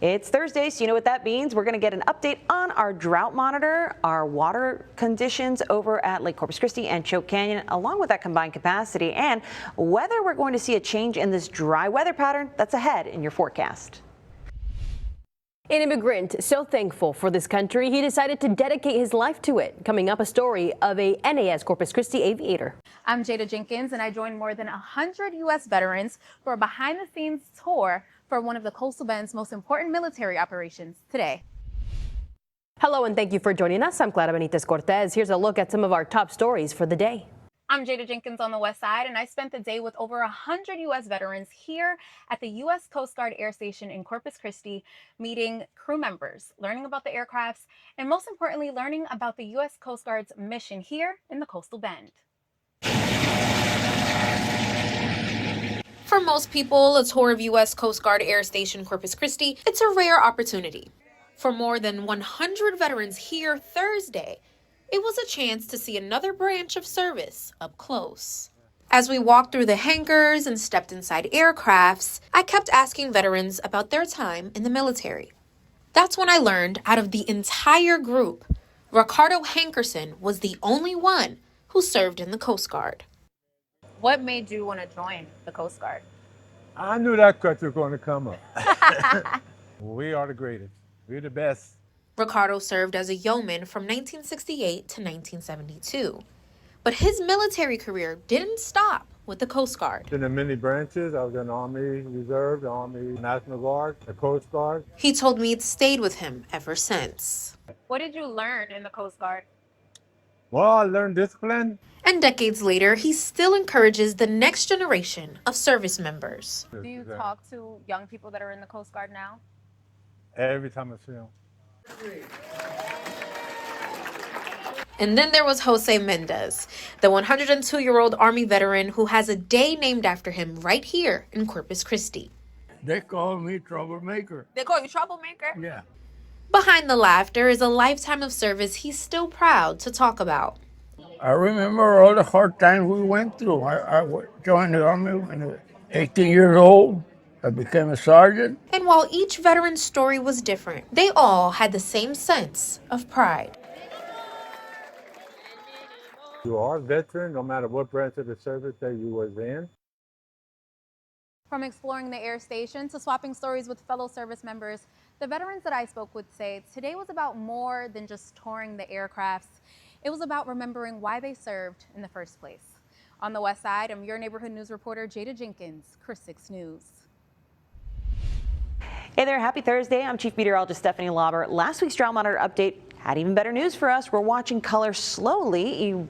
It's Thursday, so you know what that means. We're going to get an update on our drought monitor, our water conditions over at Lake Corpus Christi and Choke Canyon, along with that combined capacity, and whether we're going to see a change in this dry weather pattern that's ahead in your forecast. An immigrant so thankful for this country, he decided to dedicate his life to it. Coming up, a story of a NAS Corpus Christi aviator. I'm Jada Jenkins, and I joined more than 100 U.S. veterans for a behind-the-scenes tour for one of the Coastal Bend's most important military operations today. Hello, and thank you for joining us. I'm Clara Benitez Cortez. Here's a look at some of our top stories for the day. I'm Jada Jenkins on the West Side, and I spent the day with over 100 U.S. veterans here at the U.S. Coast Guard Air Station in Corpus Christi, meeting crew members, learning about the aircrafts, and most importantly, learning about the U.S. Coast Guard's mission here in the Coastal Bend. For most people, a tour of U.S. Coast Guard Air Station Corpus Christi, it's a rare opportunity. For more than 100 veterans here Thursday, it was a chance to see another branch of service up close. As we walked through the hangars and stepped inside aircrafts, I kept asking veterans about their time in the military. That's when I learned out of the entire group, Ricardo Hankerson was the only one who served in the Coast Guard. What made you want to join the Coast Guard? I knew that question was going to come up. We are the greatest. We're the best. Ricardo served as a yeoman from 1968 to 1972. But his military career didn't stop with the Coast Guard. In the many branches, I was in the Army Reserve, the Army National Guard, the Coast Guard. He told me it stayed with him ever since. What did you learn in the Coast Guard? Well, I learned discipline. And decades later, he still encourages the next generation of service members. Do you talk to young people that are in the Coast Guard now? Every time I see them. And then there was Jose Mendez, the 102-year-old Army veteran who has a day named after him right here in Corpus Christi. They call me troublemaker. They call you troublemaker? Yeah. Behind the laughter is a lifetime of service he's still proud to talk about. I remember all the hard times we went through. I joined the Army when I was 18 years old. I became a sergeant. And while each veteran's story was different, they all had the same sense of pride. You are a veteran, no matter what branch of the service that you was in. From exploring the air station to swapping stories with fellow service members, the veterans that I spoke with say today was about more than just touring the aircrafts. It was about remembering why they served in the first place. On the West Side, I'm your neighborhood news reporter, Jada Jenkins, KRIS 6 News. Hey there, happy Thursday. I'm Chief Meteorologist Stephanie Lauber. Last week's drought monitor update had even better news for us. We're watching color slowly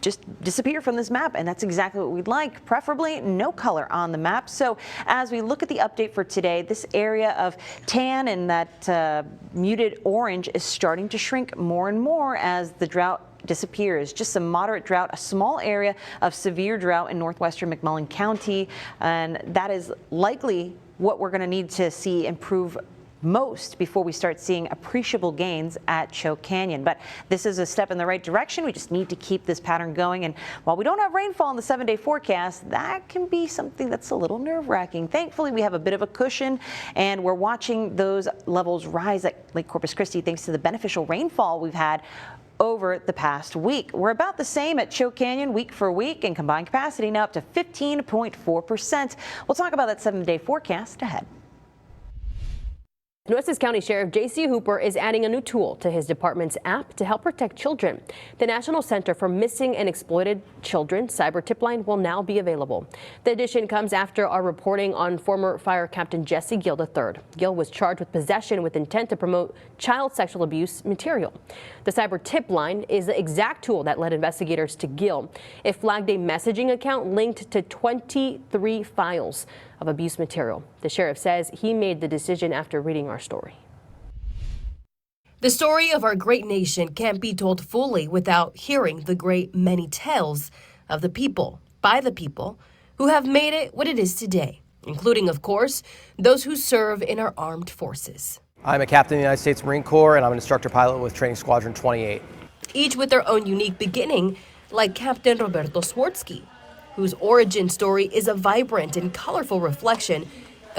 just disappear from this map, and that's exactly what we'd like. Preferably no color on the map. So as we look at the update for today, this area of tan and that muted orange is starting to shrink more and more as the drought disappears. Just some moderate drought, a small area of severe drought in northwestern McMullen County, and that is likely what we're going to need to see improve most before we start seeing appreciable gains at Choke Canyon. But this is a step in the right direction. We just need to keep this pattern going. And while we don't have rainfall in the 7-day forecast, that can be something that's a little nerve-wracking. Thankfully, we have a bit of a cushion, and we're watching those levels rise at Lake Corpus Christi thanks to the beneficial rainfall we've had over the past week. We're about the same at Choke Canyon week for week, and combined capacity now up to 15.4%. We'll talk about that 7-day forecast ahead. Nueces County Sheriff J.C. Hooper is adding a new tool to his department's app to help protect children. The National Center for Missing and Exploited Children Cyber Tip Line will now be available. The addition comes after our reporting on former Fire Captain Jesse Gill III. Gill was charged with possession with intent to promote child sexual abuse material. The Cyber Tip Line is the exact tool that led investigators to Gill. It flagged a messaging account linked to 23 files of abuse material. The sheriff says he made the decision after reading our story. The story of our great nation can't be told fully without hearing the great many tales of the people, by the people, who have made it what it is today, including, of course, those who serve in our armed forces. I'm a captain in the United States Marine Corps, and I'm an instructor pilot with Training Squadron 28. Each with their own unique beginning, like Captain Roberto Swartzky, whose origin story is a vibrant and colorful reflection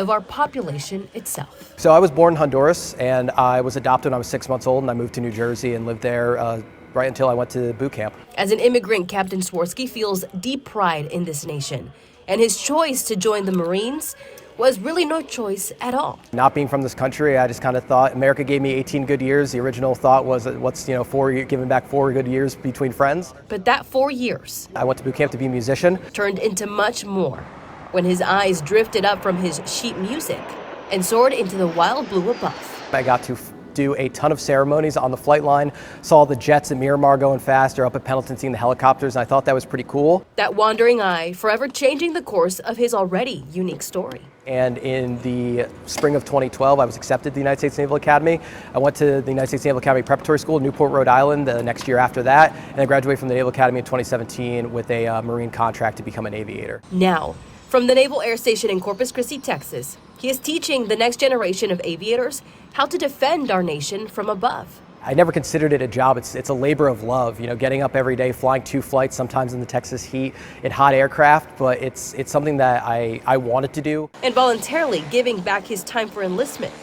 of our population itself. So I was born in Honduras, and I was adopted when I was 6 months old, and I moved to New Jersey and lived there right until I went to boot camp. As an immigrant, Captain Swarsky feels deep pride in this nation, and his choice to join the Marines was really no choice at all. Not being from this country, I just kind of thought America gave me 18 good years. The original thought was, giving back 4 good years between friends. But that 4 years I went to boot camp to be a musician. turned into much more when his eyes drifted up from his sheet music and soared into the wild blue above. I got to do a ton of ceremonies on the flight line, saw the jets at Miramar going faster, up at Pendleton seeing the helicopters, and I thought that was pretty cool. That wandering eye forever changing the course of his already unique story. And in the spring of 2012, I was accepted to the United States Naval Academy. I went to the United States Naval Academy Preparatory School in Newport, Rhode Island the next year after that, and I graduated from the Naval Academy in 2017 with a Marine contract to become an aviator. Now, from the Naval Air Station in Corpus Christi, Texas, he is teaching the next generation of aviators how to defend our nation from above. I never considered it a job. It's a labor of love, getting up every day, flying 2 flights, sometimes in the Texas heat, in hot aircraft, but it's something that I wanted to do. And voluntarily giving back his time for enlistment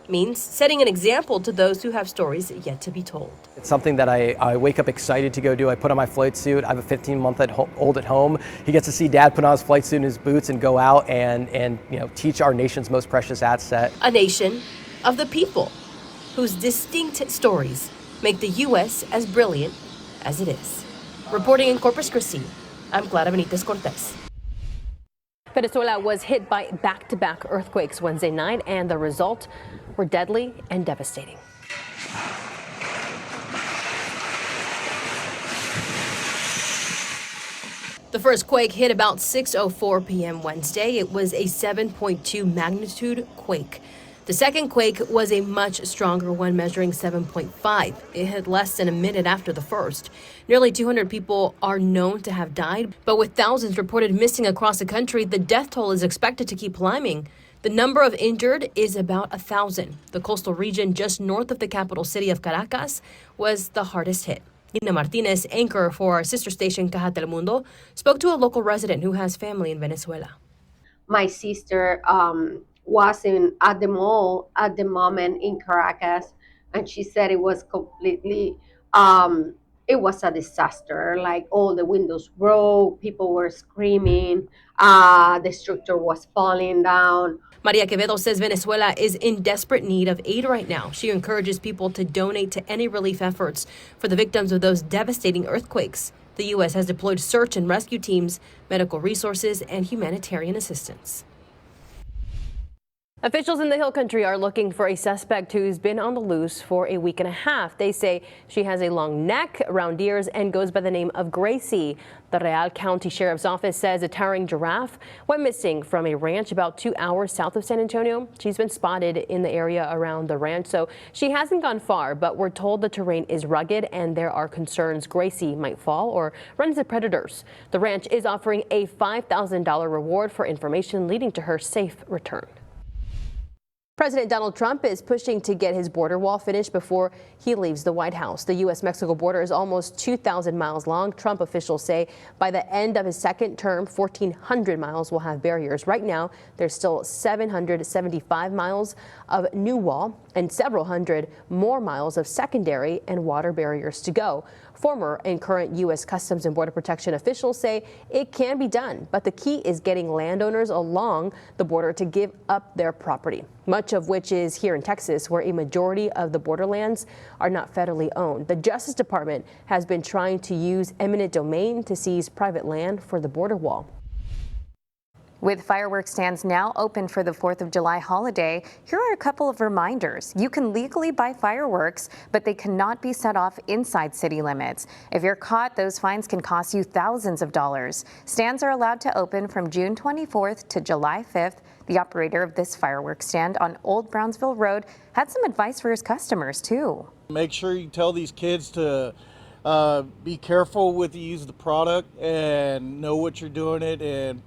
means setting an example to those who have stories yet to be told. It's something that I wake up excited to go do. I put on my flight suit. I have a 15-month-old at home. He gets to see Dad put on his flight suit and his boots and go out and teach our nation's most precious asset. A nation of the people whose distinct stories make the U.S. as brilliant as it is. Reporting in Corpus Christi, I'm Clara Benitez Cortez. Venezuela was hit by back-to-back earthquakes Wednesday night, and the result were deadly and devastating. The first quake hit about 6:04 p.m. Wednesday. It was a 7.2 magnitude quake. The second quake was a much stronger one, measuring 7.5. It hit less than a minute after the first. Nearly 200 people are known to have died, but with thousands reported missing across the country, the death toll is expected to keep climbing. The number of injured is about 1,000. The coastal region just north of the capital city of Caracas was the hardest hit. Nina Martinez, anchor for our sister station Caja Telemundo, spoke to a local resident who has family in Venezuela. My sister was at the mall at the moment in Caracas, and she said it was completely, it was a disaster. Like all the windows broke, people were screaming, the structure was falling down. Maria Quevedo says Venezuela is in desperate need of aid right now. She encourages people to donate to any relief efforts for the victims of those devastating earthquakes. The U.S. has deployed search and rescue teams, medical resources, and humanitarian assistance. Officials in the Hill Country are looking for a suspect who's been on the loose for a week and a half. They say she has a long neck, round ears, and goes by the name of Gracie. The Real County Sheriff's Office says a towering giraffe went missing from a ranch about 2 hours south of San Antonio. She's been spotted in the area around the ranch, so she hasn't gone far, but we're told the terrain is rugged and there are concerns Gracie might fall or run into predators. The ranch is offering a $5,000 reward for information leading to her safe return. President Donald Trump is pushing to get his border wall finished before he leaves the White House. The U.S.-Mexico border is almost 2,000 miles long. Trump officials say by the end of his second term, 1,400 miles will have barriers. Right now, there's still 775 miles of new wall and several hundred more miles of secondary and water barriers to go. Former and current U.S. Customs and Border Protection officials say it can be done, but the key is getting landowners along the border to give up their property, much of which is here in Texas, where a majority of the borderlands are not federally owned. The Justice Department has been trying to use eminent domain to seize private land for the border wall. With fireworks stands now open for the 4th of July holiday, here are a couple of reminders. You can legally buy fireworks, but they cannot be set off inside city limits. If you're caught, those fines can cost you thousands of dollars. Stands are allowed to open from June 24th to July 5th. The operator of this fireworks stand on Old Brownsville Road had some advice for his customers, too. Make sure you tell these kids to be careful with the use of the product and know what you're doing it, and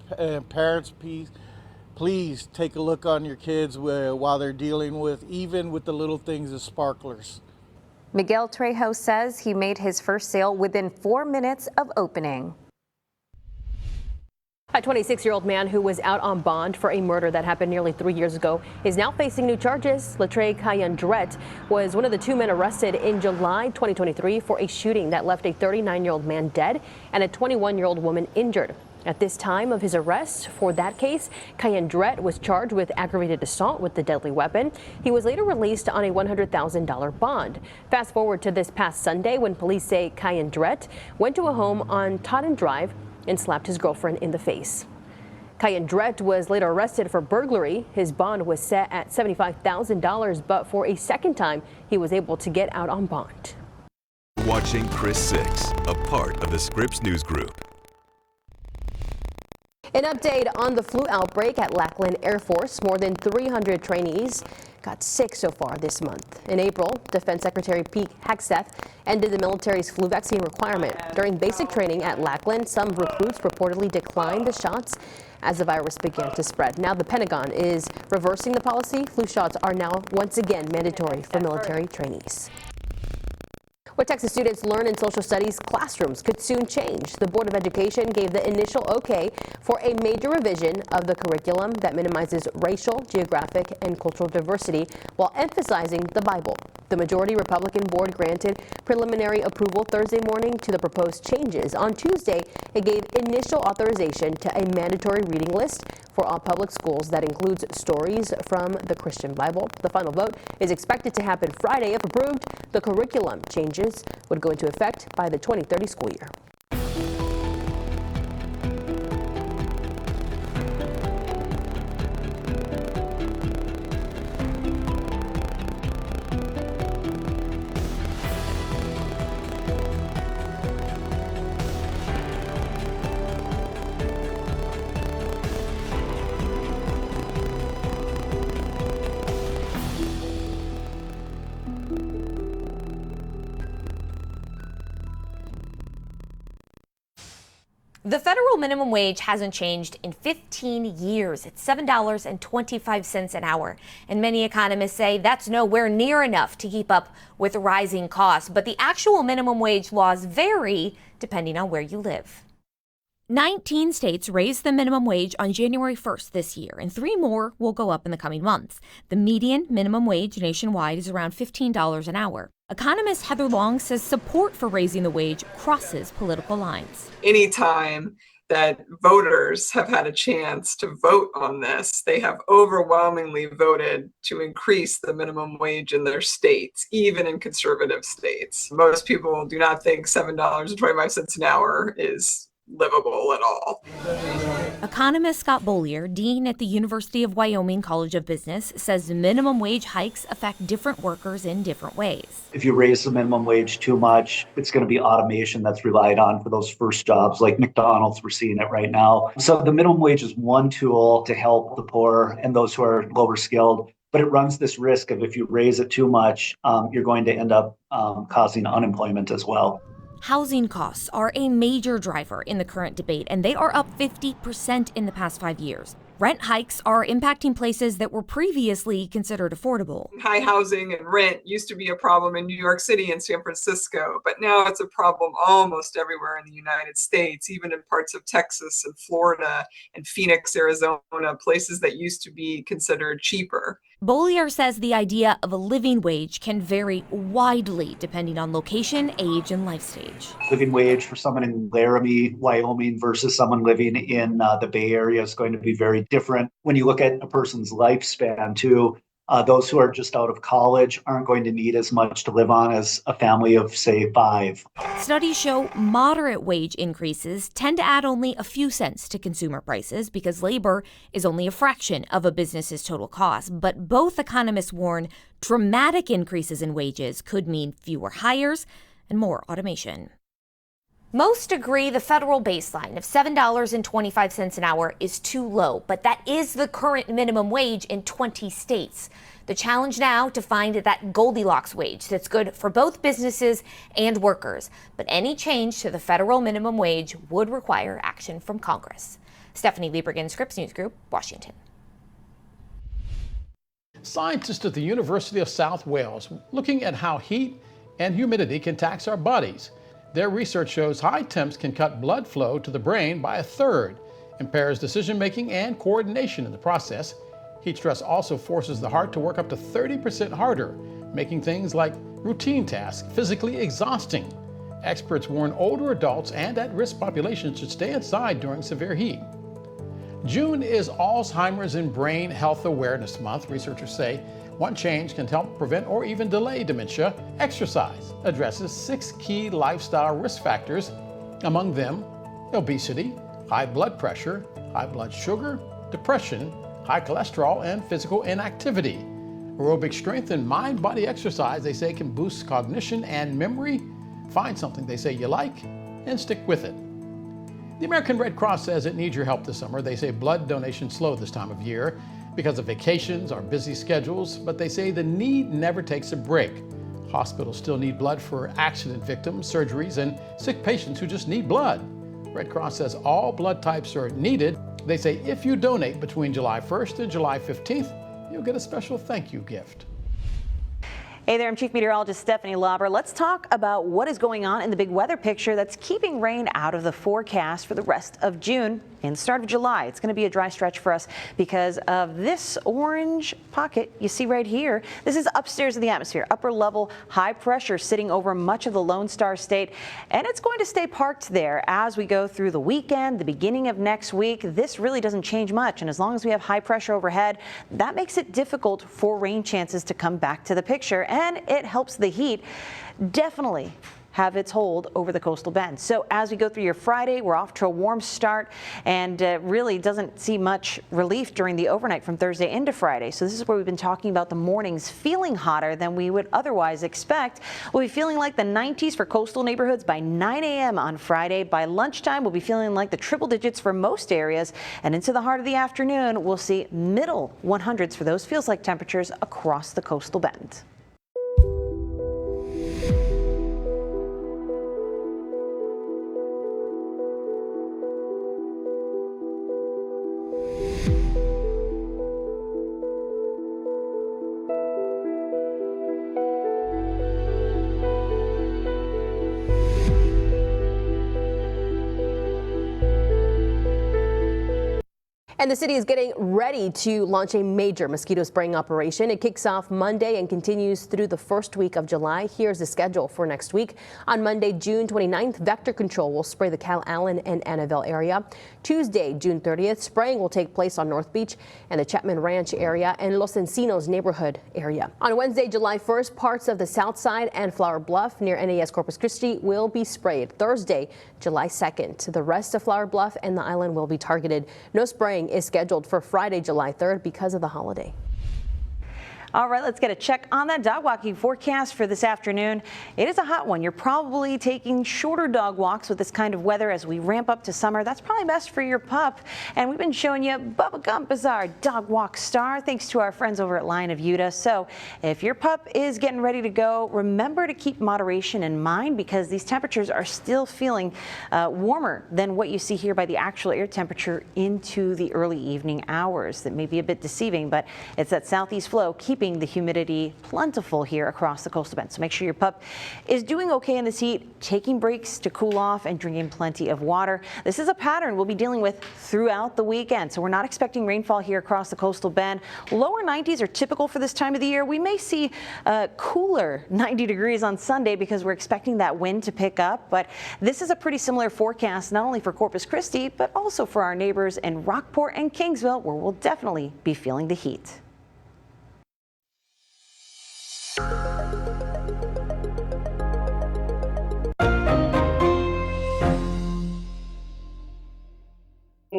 parents, please take a look on your kids while they're dealing with even with the little things as sparklers. Miguel Trejo says he made his first sale within 4 minutes of opening. A 26-year-old man who was out on bond for a murder that happened nearly 3 years ago is now facing new charges. Latrey Cayandret was one of the 2 men arrested in July 2023 for a shooting that left a 39-year-old man dead and a 21-year-old woman injured. At this time of his arrest for that case, Cayandret was charged with aggravated assault with the deadly weapon. He was later released on a $100,000 bond. Fast forward to this past Sunday when police say Cayandret went to a home on Totten Drive and slapped his girlfriend in the face. Cayandret was later arrested for burglary. His bond was set at $75,000, but for a second time, he was able to get out on bond. Watching Chris 6, a part of the Scripps News Group. An update on the flu outbreak at Lackland Air Force. More than 300 trainees got sick so far this month. In April, Defense Secretary Pete Hegseth ended the military's flu vaccine requirement. During basic training at Lackland, some recruits reportedly declined the shots as the virus began to spread. Now the Pentagon is reversing the policy. Flu shots are now once again mandatory for military trainees. What Texas students learn in social studies classrooms could soon change. The Board of Education gave the initial okay for a major revision of the curriculum that minimizes racial, geographic, and cultural diversity while emphasizing the Bible. The majority Republican board granted preliminary approval Thursday morning to the proposed changes. On Tuesday, it gave initial authorization to a mandatory reading list for all public schools that includes stories from the Christian Bible. The final vote is expected to happen Friday. If approved, the curriculum changes would go into effect by the 2030 school year. The federal minimum wage hasn't changed in 15 years. It's $7.25 an hour. And many economists say that's nowhere near enough to keep up with rising costs. But the actual minimum wage laws vary depending on where you live. 19 states raised the minimum wage on January 1st this year, and 3 more will go up in the coming months. The median minimum wage nationwide is around $15 an hour. Economist Heather Long says support for raising the wage crosses political lines. Anytime that voters have had a chance to vote on this, they have overwhelmingly voted to increase the minimum wage in their states, even in conservative states. Most people do not think $7.25 an hour is livable at all. Economist Scott Bollier, dean at the University of Wyoming College of Business, says minimum wage hikes affect different workers in different ways. If you raise the minimum wage too much, it's going to be automation that's relied on for those first jobs, like McDonald's. We're seeing it right now. So the minimum wage is one tool to help the poor and those who are lower skilled. But it runs this risk of if you raise it too much, you're going to end up causing unemployment as well. Housing costs are a major driver in the current debate, and they are up 50% in the past 5 years. Rent hikes are impacting places that were previously considered affordable. High housing and rent used to be a problem in New York City and San Francisco, but now it's a problem almost everywhere in the United States, even in parts of Texas and Florida and Phoenix, Arizona, places that used to be considered cheaper. Bollier says the idea of a living wage can vary widely depending on location, age, and life stage. Living wage for someone in Laramie, Wyoming versus someone living in the Bay Area is going to be very different. When you look at a person's lifespan too, those who are just out of college aren't going to need as much to live on as a family of, say, 5. Studies show moderate wage increases tend to add only a few cents to consumer prices because labor is only a fraction of a business's total cost. But both economists warn dramatic increases in wages could mean fewer hires and more automation. Most agree the federal baseline of $7.25 an hour is too low, but that is the current minimum wage in 20 states. The challenge now to find that Goldilocks wage that's good for both businesses and workers. But any change to the federal minimum wage would require action from Congress. Stephanie Liebergen, Scripps News Group, Washington. Scientists at the University of South Wales looking at how heat and humidity can tax our bodies. Their research shows high temps can cut blood flow to the brain by 1/3. impairs decision making and coordination in the process. Heat stress also forces the heart to work up to 30% harder, making things like routine tasks physically exhausting. Experts warn older adults and at-risk populations should stay inside during severe heat. June is Alzheimer's and Brain Health Awareness Month. Researchers say one change can help prevent or even delay dementia. Exercise addresses 6 key lifestyle risk factors, among them obesity, high blood pressure, high blood sugar, depression, high cholesterol, and physical inactivity. Aerobic strength and mind-body exercise, they say, can boost cognition and memory. Find something they say you like and stick with it. The American Red Cross says it needs your help this summer. They say blood donation's slow this time of year because of vacations or busy schedules, but they say the need never takes a break. Hospitals still need blood for accident victims, surgeries, and sick patients who just need blood. Red Cross says all blood types are needed. They say if you donate between July 1st and July 15th, you'll get a special thank you gift. Hey there, I'm Chief Meteorologist Stephanie Lauber. Let's talk about what is going on in the big weather picture that's keeping rain out of the forecast for the rest of June and the start of July. It's going to be a dry stretch for us because of this orange pocket you see right here. This is upstairs in the atmosphere, upper level high pressure sitting over much of the Lone Star State, and it's going to stay parked there as we go through the weekend, the beginning of next week. This really doesn't change much, and as long as we have high pressure overhead, that makes it difficult for rain chances to come back to the picture. And it helps the heat definitely have its hold over the coastal bend. So as we go through your Friday, we're off to a warm start and really doesn't see much relief during the overnight from Thursday into Friday. So this is where we've been talking about the mornings feeling hotter than we would otherwise expect. We'll be feeling like the 90s for coastal neighborhoods by 9 a.m. on Friday. By lunchtime, we'll be feeling like the triple digits for most areas, and into the heart of the afternoon, we'll see middle 100s for those feels like temperatures across the coastal bend. And the city is getting ready to launch a major mosquito spraying operation. It kicks off Monday and continues through the first week of July. Here's the schedule for next week. On Monday, June 29th, Vector Control will spray the Cal Allen and Annabelle area. Tuesday, June 30th, spraying will take place on North Beach and the Chapman Ranch area and Los Encinos neighborhood area. On Wednesday, July 1st, parts of the South Side and Flower Bluff near NAS Corpus Christi will be sprayed. Thursday, July 2nd, the rest of Flower Bluff and the island will be targeted. No spraying is scheduled for Friday, July 3rd because of the holiday. All right, let's get a check on that dog walking forecast for this afternoon. It is a hot one. You're probably taking shorter dog walks with this kind of weather as we ramp up to summer. That's probably best for your pup. And we've been showing you Bubba Gump as our dog walk star, thanks to our friends over at Lion of Utah. So if your pup is getting ready to go, remember to keep moderation in mind because these temperatures are still feeling warmer than what you see here by the actual air temperature into the early evening hours. That may be a bit deceiving, but it's that southeast flow keeping the humidity plentiful here across the coastal bend. So make sure your pup is doing okay in this heat, taking breaks to cool off and drinking plenty of water. This is a pattern we'll be dealing with throughout the weekend. So we're not expecting rainfall here across the coastal bend. Lower 90s are typical for this time of the year. We may see cooler 90 degrees on Sunday because we're expecting that wind to pick up. But this is a pretty similar forecast, not only for Corpus Christi, but also for our neighbors in Rockport and Kingsville, where we'll definitely be feeling the heat.